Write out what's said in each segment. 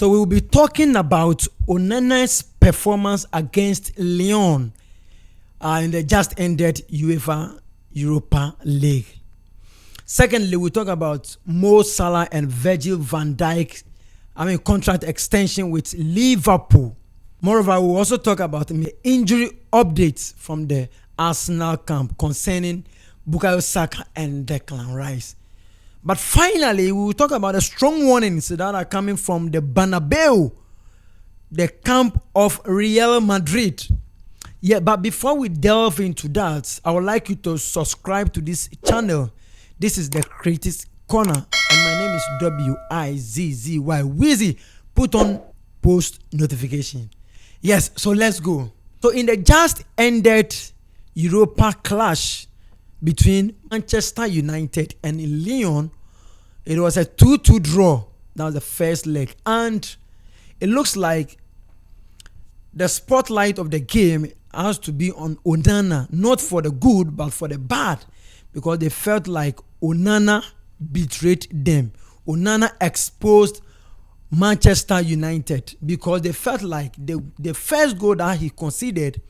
So we will be talking about Onana's performance against Lyon in the just ended UEFA Europa League. Secondly, we talk about Mo Salah and Virgil van Dijk, contract extension with Liverpool. Moreover, we will also talk about the injury updates from the Arsenal camp concerning Bukayo Saka and Declan Rice. But finally, we will talk about the strong warnings that are coming from the Bernabeu, the camp of Real Madrid. Yeah, but before we delve into that, I would like you to subscribe to this channel. This is the Critics Corner, and my name is Wizzy. Wizzy, put on post notification. Yes, so let's go. So in the just ended Europa clash between Manchester United and Lyon, it was a 2-2 draw. That was the first leg, and it looks like the spotlight of the game has to be on Onana, not for the good but for the bad, because they felt like Onana betrayed them. Onana exposed Manchester United because they felt like the first goal that he conceded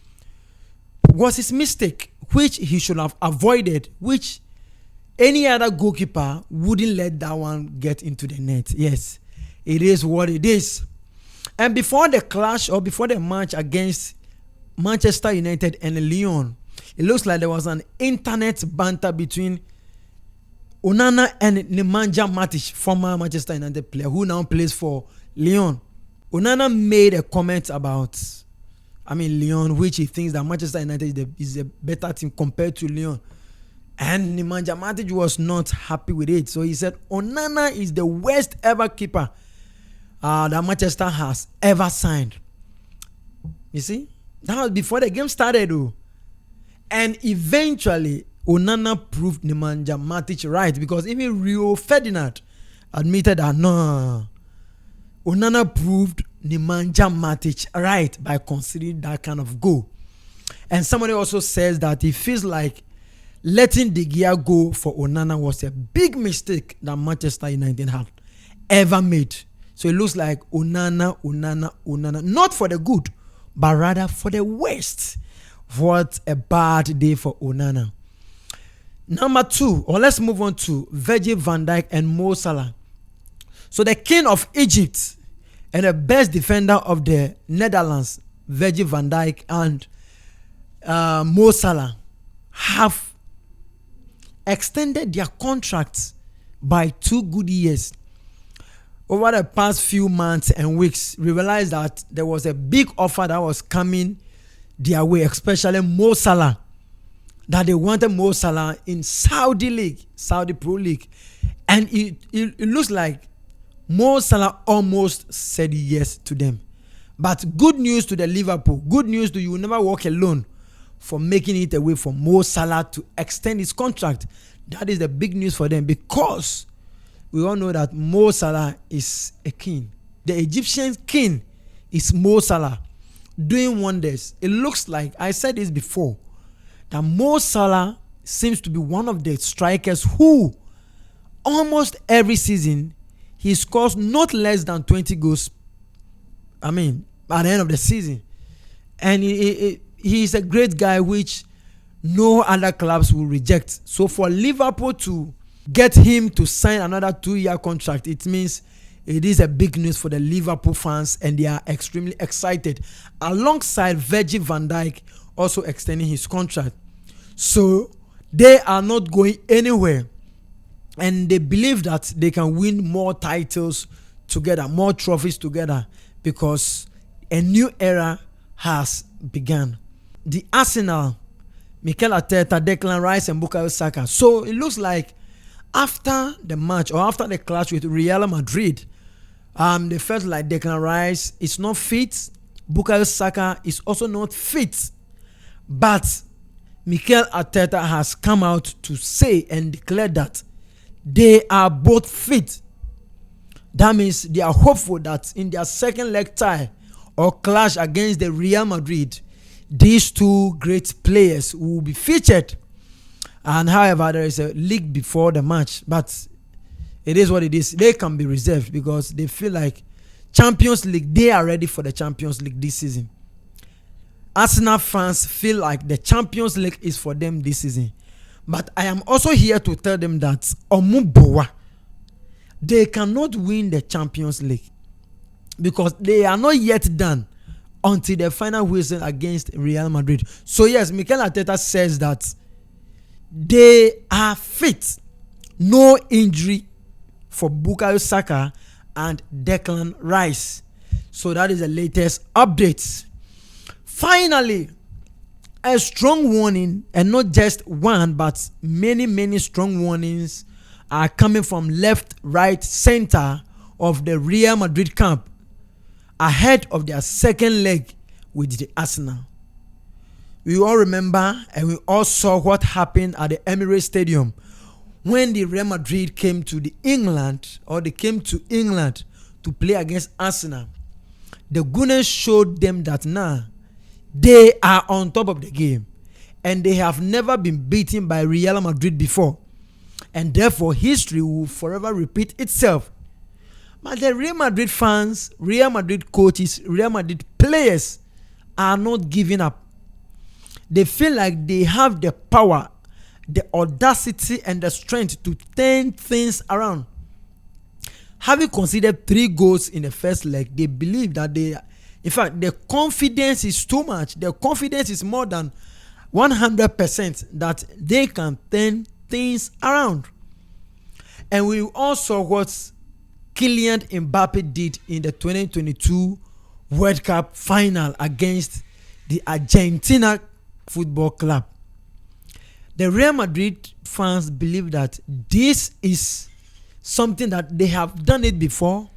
was his mistake, which he should have avoided, which any other goalkeeper wouldn't let that one get into the net. Yes, it is what it is. And before the clash or before the match against Manchester United and Lyon, it looks like there was an internet banter between Onana and Nemanja Matic, former Manchester United player who now plays for Lyon. Onana made a comment about Lyon, which he thinks that Manchester United is a better team compared to Lyon. And Nemanja Matic was not happy with it. So he said Onana is the worst ever keeper that Manchester has ever signed. You see? That was before the game started, though. And eventually, Onana proved Nemanja Matic right, because even Rio Ferdinand admitted that no, Onana proved Nemanja Matic right by conceding that kind of goal. And somebody also says that he feels like letting De Gea go for Onana was a big mistake that Manchester United had ever made. So it looks like Onana, not for the good, but rather for the worst. What a bad day for Onana. Number two, or let's move on to Virgil van Dijk and Mo Salah. So the king of Egypt and the best defender of the Netherlands, Virgil van Dijk and Mo Salah, have extended their contracts by 2 good years. Over the past few months and weeks, we realized that there was a big offer that was coming their way, especially Mo Salah, that they wanted Mo Salah in Saudi Pro League. And it looks like Mo Salah almost said yes to them. But good news to the Liverpool, good news to you will never walk alone for making it a way for Mo Salah to extend his contract. That is the big news for them, because we all know that Mo Salah is a king. The Egyptian king is Mo Salah, doing wonders. It looks like, I said this before, that Mo Salah seems to be one of the strikers who almost every season he scores not less than 20 goals. By the end of the season. And he is a great guy which no other clubs will reject. So for Liverpool to get him to sign another 2-year contract, it means it is a big news for the Liverpool fans, and they are extremely excited. Alongside Virgil van Dijk also extending his contract. So they are not going anywhere. And they believe that they can win more titles together, more trophies together, because a new era has begun. The Arsenal, Mikel Arteta, Declan Rice and Bukayo Saka. So it looks like after the match or after the clash with Real Madrid, they felt like Declan Rice is not fit. Bukayo Saka is also not fit. But Mikel Arteta has come out to say and declare that they are both fit. That means they are hopeful that in their second leg tie or clash against the Real Madrid, these two great players will be featured. And however, there is a league before the match, but it is what it is. They can be reserved because they feel like Champions League, they are ready for the Champions League this season. Arsenal fans feel like the Champions League is for them this season. But I am also here to tell them that Omubowa, they cannot win the Champions League because they are not yet done until the final whistle against Real Madrid. So yes, Mikel Arteta says that they are fit. No injury for Bukayo Saka and Declan Rice. So that is the latest updates. Finally, a strong warning, and not just one, but many strong warnings are coming from left, right, center of the Real Madrid camp ahead of their second leg with the Arsenal. We all remember and we all saw what happened at the Emirates Stadium when the Real Madrid came to England to play against Arsenal. The Gunners showed them that now they are on top of the game and they have never been beaten by Real Madrid before, and therefore history will forever repeat itself. But the Real Madrid fans, Real Madrid coaches, Real Madrid players are not giving up. They feel like they have the power, the audacity and the strength to turn things around. Having considered 3 goals in the first leg, they believe that the confidence is too much. The confidence is more than 100% that they can turn things around. And we also saw what Kylian Mbappé did in the 2022 World Cup final against the Argentina Football Club. The Real Madrid fans believe that this is something that they have done it before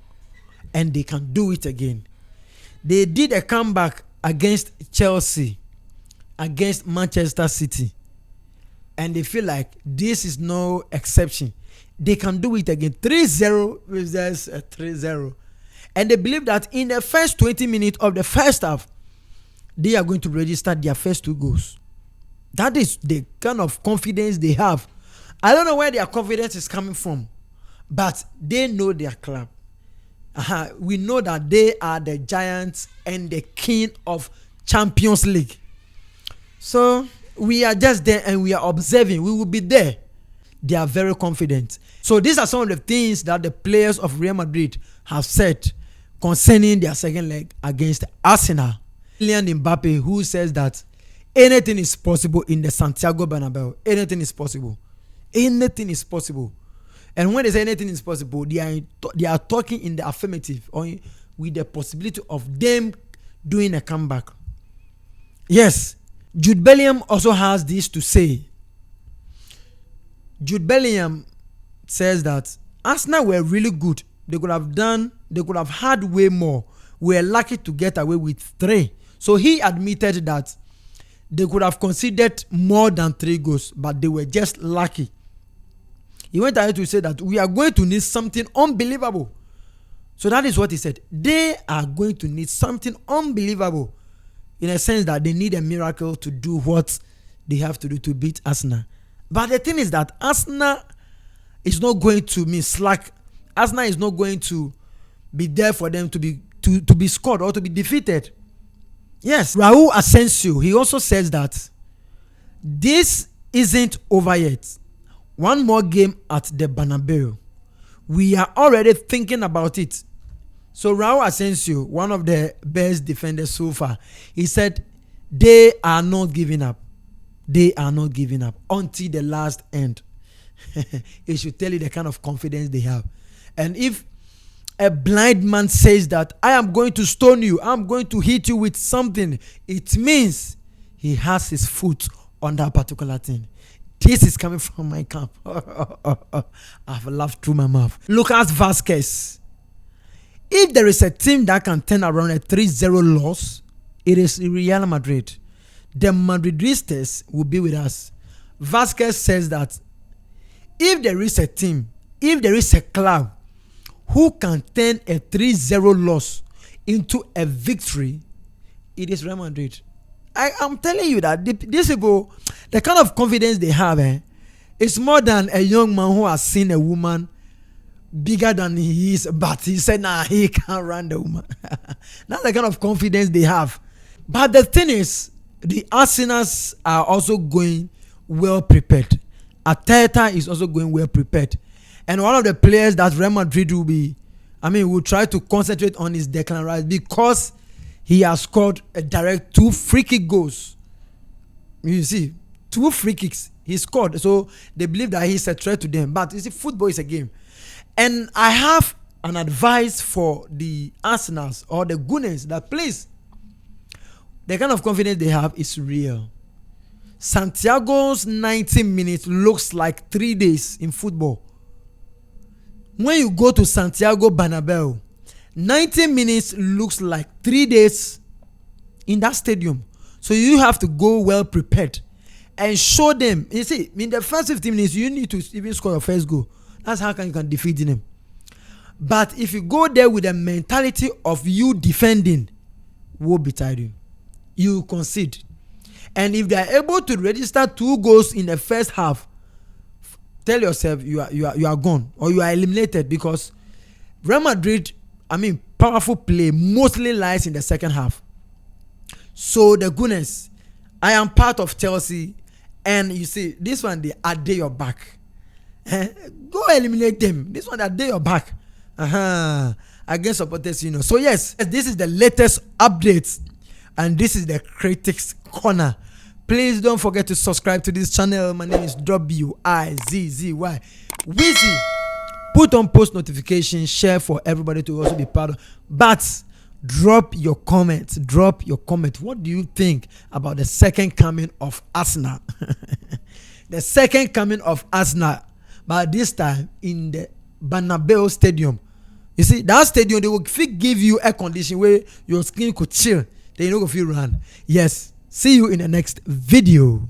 and they can do it again. They did a comeback against Chelsea, against Manchester City, and they feel like this is no exception. They can do it again. 3-0 versus 3-0. And they believe that in the first 20 minutes of the first half, they are going to register their first 2 goals. That is the kind of confidence they have. I don't know where their confidence is coming from, but they know their club. We know that they are the giants and the king of Champions League. So we are just there and we are observing. We will be there. They are very confident. So these are some of the things that the players of Real Madrid have said concerning their second leg against Arsenal. Kylian Mbappé, who says that anything is possible in the Santiago Bernabeu. Anything is possible. Anything is possible. And when they say anything is possible, they are talking in the affirmative or with the possibility of them doing a comeback. Yes, Jude Bellingham also has this to say. Jude Bellingham says that Arsenal were really good. They could have had way more. We were lucky to get away with 3. So he admitted that they could have considered more than 3 goals, but they were just lucky. He went ahead to say that we are going to need something unbelievable. So that is what he said. They are going to need something unbelievable, in a sense that they need a miracle to do what they have to do to beat Arsenal. But the thing is that Arsenal is not going to be slack. Arsenal is not going to be there for them to be scored or to be defeated. Yes, Raul Asensio, he also says that this isn't over yet. One more game at the Bernabeu. We are already thinking about it. So Raul Asensio, one of the best defenders so far, he said they are not giving up. They are not giving up until the last end. It should tell you the kind of confidence they have. And if a blind man says that I am going to stone you, I'm going to hit you with something, it means he has his foot on that particular thing. This is coming from my camp. I've laughed through my mouth. Lucas Vasquez. If there is a team that can turn around a 3-0 loss, it is Real Madrid. The Madridistas will be with us. Vasquez says that if there is a team, if there is a club who can turn a 3-0 loss into a victory, it is Real Madrid. I'm telling you that these people, the kind of confidence they have, is more than a young man who has seen a woman bigger than he is, but he said, nah, he can't run the woman. That's the kind of confidence they have. But the thing is, the Arsenals are also going well prepared. Arteta is also going well prepared. And one of the players that Real Madrid will try to concentrate on is Declan Rice, because he has scored a direct 2 free kick goals. You see, 2 free kicks he scored. So they believe that he's a threat to them. But you see, football is a game. And I have an advice for the Arsenals or the Gunners that, please, the kind of confidence they have is real. Santiago's 90 minutes looks like 3 days in football. When you go to Santiago Bernabeu, 90 minutes looks like 3 days in that stadium. So you have to go well prepared and show them. You see, in the first 15 minutes, you need to even score your first goal. That's how you can defeat them. But if you go there with a mentality of you defending, woe betide you. You concede. And if they are able to register 2 goals in the first half, tell yourself you are gone, or you are eliminated, because Real Madrid, powerful play mostly lies in the second half. So the Gunners, I am part of Chelsea, and you see, this one, they are day your back. Go eliminate them. This one, they are day your back. Against supporters, So yes, this is the latest updates, and this is the Critics Corner. Please don't forget to subscribe to this channel. My name is Wizzy. Wizzy. Put on post notifications, share for everybody to also be part of. But drop your comments. What do you think about the second coming of Arsenal? The second coming of Arsenal, but this time in the Bernabeu Stadium. You see, that stadium, they will give you air condition where your skin could chill. Then you don't feel run. Yes. See you in the next video.